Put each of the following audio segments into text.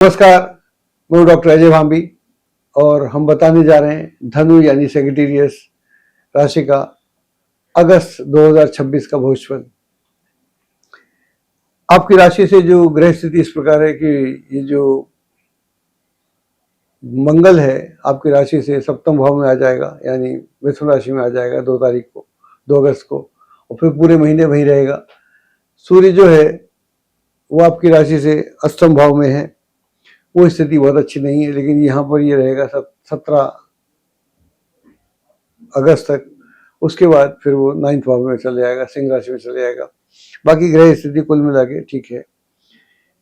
नमस्कार, मैं डॉक्टर अजय भांबी और हम बताने जा रहे हैं धनु यानी सेजिटेरियस राशि का अगस्त 2026 का भविष्यवाणी। आपकी राशि से जो ग्रह स्थिति इस प्रकार है कि ये जो मंगल है आपकी राशि से सप्तम भाव में आ जाएगा, यानी मिथुन राशि में आ जाएगा 2 तारीख को, 2 अगस्त को, और फिर पूरे महीने वहीं रहेगा। सूर्य जो है वो आपकी राशि से अष्टम भाव में है, वो स्थिति बहुत अच्छी नहीं है, लेकिन यहाँ पर ये रहेगा 17 अगस्त तक। उसके बाद फिर वो 9th भाव में चले जाएगा, सिंह राशि में चले जाएगा। बाकी ग्रह स्थिति कुल मिला के ठीक है।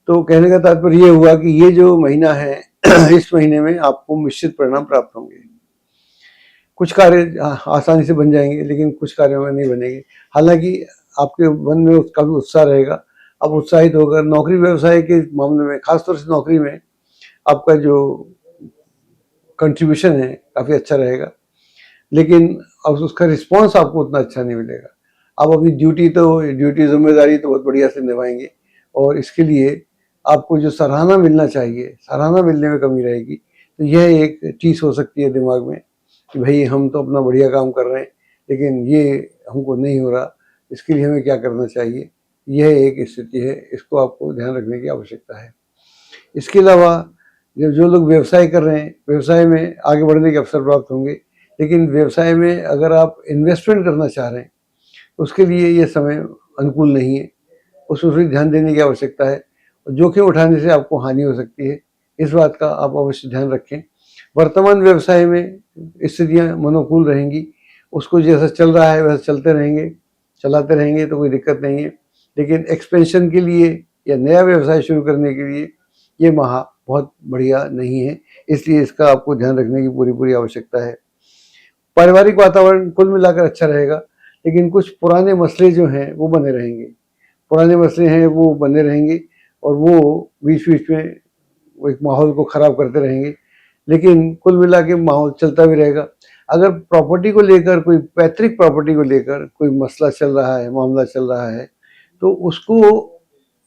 तो कहने का तात्पर्य ये हुआ कि ये जो महीना है इस महीने में आपको मिश्रित परिणाम प्राप्त होंगे। कुछ कार्य आसानी से बन जाएंगे, लेकिन कुछ कार्यों में नहीं बनेंगे। हालांकि आपके मन में उसका भी उत्साह रहेगा। आप उत्साहित होकर नौकरी व्यवसाय के मामले में, खासतौर से नौकरी में आपका जो कंट्रीब्यूशन है काफ़ी अच्छा रहेगा, लेकिन अब उसका रिस्पॉन्स आपको उतना अच्छा नहीं मिलेगा। आप अपनी ड्यूटी जिम्मेदारी तो बहुत बढ़िया से निभाएंगे, और इसके लिए आपको जो सराहना मिलना चाहिए, सराहना मिलने में कमी रहेगी। तो यह एक चीज़ हो सकती है दिमाग में कि भाई हम तो अपना बढ़िया काम कर रहे हैं, लेकिन ये हमको नहीं हो रहा, इसके लिए हमें क्या करना चाहिए। यह एक स्थिति है, इसको आपको ध्यान रखने की आवश्यकता है। इसके अलावा जब जो लोग व्यवसाय कर रहे हैं, व्यवसाय में आगे बढ़ने के अवसर प्राप्त होंगे, लेकिन व्यवसाय में अगर आप इन्वेस्टमेंट करना चाह रहे हैं उसके लिए ये समय अनुकूल नहीं है। उसमें थोड़ी ध्यान देने की आवश्यकता है। जोखिम उठाने से आपको हानि हो सकती है, इस बात का आप अवश्य ध्यान रखें। वर्तमान व्यवसाय में स्थितियाँ अनुकूल रहेंगी, उसको जैसा चल रहा है वैसा चलाते रहेंगे तो कोई दिक्कत नहीं है। लेकिन एक्सपेंशन के लिए या नया व्यवसाय शुरू करने के लिए ये माह बहुत बढ़िया नहीं है, इसलिए इसका आपको ध्यान रखने की पूरी आवश्यकता है। पारिवारिक वातावरण कुल मिलाकर अच्छा रहेगा, लेकिन कुछ पुराने मसले जो हैं वो बने रहेंगे और वो बीच बीच में वो एक माहौल को ख़राब करते रहेंगे, लेकिन कुल मिला के माहौल चलता भी रहेगा। अगर प्रॉपर्टी को लेकर, कोई पैतृक प्रॉपर्टी को लेकर कोई मसला चल रहा है, मामला चल रहा है, तो उसको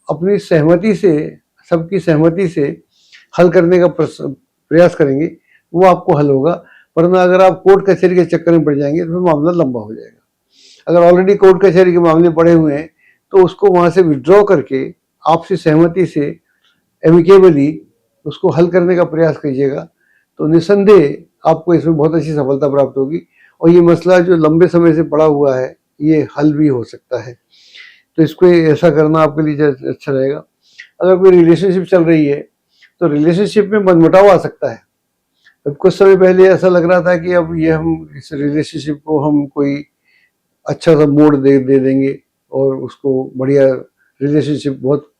अपनी सहमति से, सबकी सहमति से हल करने का प्रयास करेंगे, वो आपको हल होगा। वरना अगर आप कोर्ट कचहरी के चक्कर में पड़ जाएंगे तो फिर मामला लंबा हो जाएगा। अगर ऑलरेडी कोर्ट कचहरी के मामले पड़े हुए हैं तो उसको वहाँ से विड्रॉ करके आपसी सहमति से एमिकेबली उसको हल करने का प्रयास कीजिएगा, तो निसंदेह आपको इसमें बहुत अच्छी सफलता प्राप्त होगी। और ये मसला जो लंबे समय से पड़ा हुआ है ये हल भी हो सकता है, तो इसको ऐसा करना आपके लिए अच्छा रहेगा। अगर कोई रिलेशनशिप चल रही है तो रिलेशनशिप में मनमुटाव आ सकता है। अब कुछ समय पहले ऐसा लग रहा था कि अब ये हम इस रिलेशनशिप को हम कोई अच्छा सा मोड़ दे देंगे और उसको बढ़िया रिलेशनशिप बहुत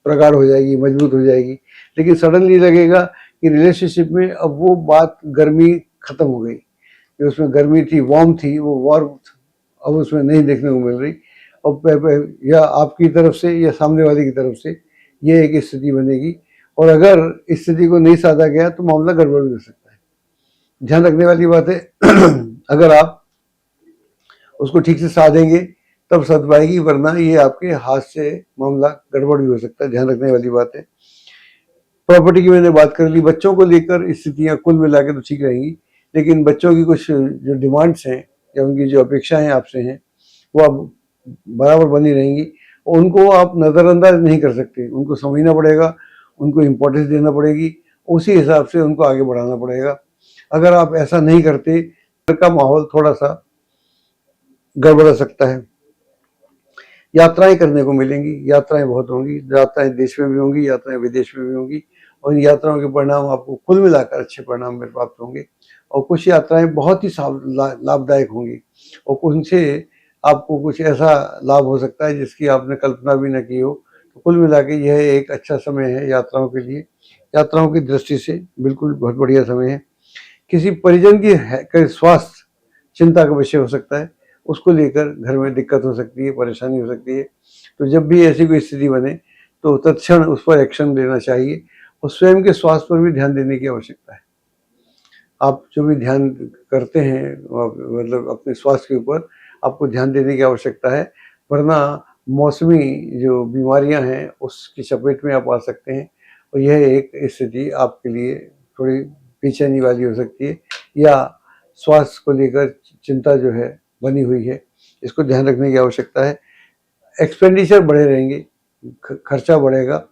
प्रगाढ़ हो जाएगी, मजबूत हो जाएगी, लेकिन सडनली लगेगा कि रिलेशनशिप में अब वो बात, गर्मी खत्म हो गई। जो उसमें गर्मी थी, वार्म थी, वो वार्म अब उसमें नहीं देखने को मिल रही। और या आपकी तरफ से या सामने वाले की तरफ से ये एक स्थिति बनेगी, और अगर इस स्थिति को नहीं साधा गया तो मामला गड़बड़ भी हो सकता है। ध्यान रखने वाली बात है अगर आप उसको ठीक से साधेंगे तब सध पाएगी, वरना ये आपके हाथ से मामला गड़बड़ भी हो सकता है। ध्यान रखने वाली बात है। प्रॉपर्टी की मैंने बात कर ली। बच्चों को लेकर स्थितियाँ कुल मिला के तो ठीक रहेंगी, लेकिन बच्चों की कुछ जो डिमांड्स हैं या उनकी जो अपेक्षाएं आपसे हैं वो अब बराबर बनी रहेंगी। उनको आप नज़रअंदाज नहीं कर सकते, उनको समझना पड़ेगा, उनको इम्पोर्टेंस देना पड़ेगी, उसी हिसाब से उनको आगे बढ़ाना पड़ेगा। अगर आप ऐसा नहीं करते, घर का माहौल थोड़ा सा गड़बड़ा सकता है। यात्राएं करने को मिलेंगी, यात्राएं बहुत होंगी, यात्राएं देश में भी होंगी, यात्राएं विदेश में भी होंगी, और इन यात्राओं के परिणाम आपको कुल मिलाकर अच्छे परिणाम में प्राप्त होंगे। और कुछ यात्राएं बहुत ही लाभदायक होंगी, और उनसे आपको कुछ ऐसा लाभ हो सकता है जिसकी आपने कल्पना भी न की हो। तो कुल मिला के यह एक अच्छा समय है यात्राओं के लिए। यात्राओं की दृष्टि से बिल्कुल बहुत बढ़िया समय है। किसी परिजन की स्वास्थ्य चिंता का विषय हो सकता है, उसको लेकर घर में दिक्कत हो सकती है, परेशानी हो सकती है। तो जब भी ऐसी कोई स्थिति बने तो तत्क्षण उस पर एक्शन लेना चाहिए, और स्वयं के स्वास्थ्य पर भी ध्यान देने की आवश्यकता है। आप जो भी ध्यान करते हैं, मतलब अपने स्वास्थ्य के ऊपर आपको ध्यान देने की आवश्यकता है, वरना मौसमी जो बीमारियां हैं उसकी चपेट में आप आ सकते हैं, और यह एक स्थिति आपके लिए थोड़ी बेचैनी वाली हो सकती है, या स्वास्थ्य को लेकर चिंता जो है बनी हुई है, इसको ध्यान रखने की आवश्यकता है। एक्सपेंडिचर बढ़े रहेंगे, खर्चा बढ़ेगा,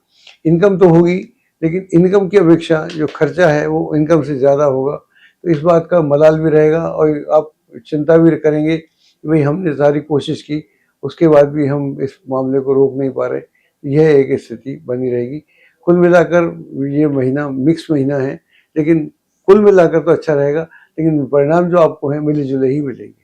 इनकम तो होगी लेकिन इनकम की अपेक्षा जो खर्चा है वो इनकम से ज़्यादा होगा, तो इस बात का मलाल भी रहेगा और आप चिंता भी करेंगे कि भाई हमने सारी कोशिश की, उसके बाद भी हम इस मामले को रोक नहीं पा रहे। यह एक स्थिति बनी रहेगी। कुल मिलाकर ये महीना मिक्स महीना है, लेकिन कुल मिलाकर तो अच्छा रहेगा, लेकिन परिणाम जो आपको हैं मिले जुले ही मिलेंगे।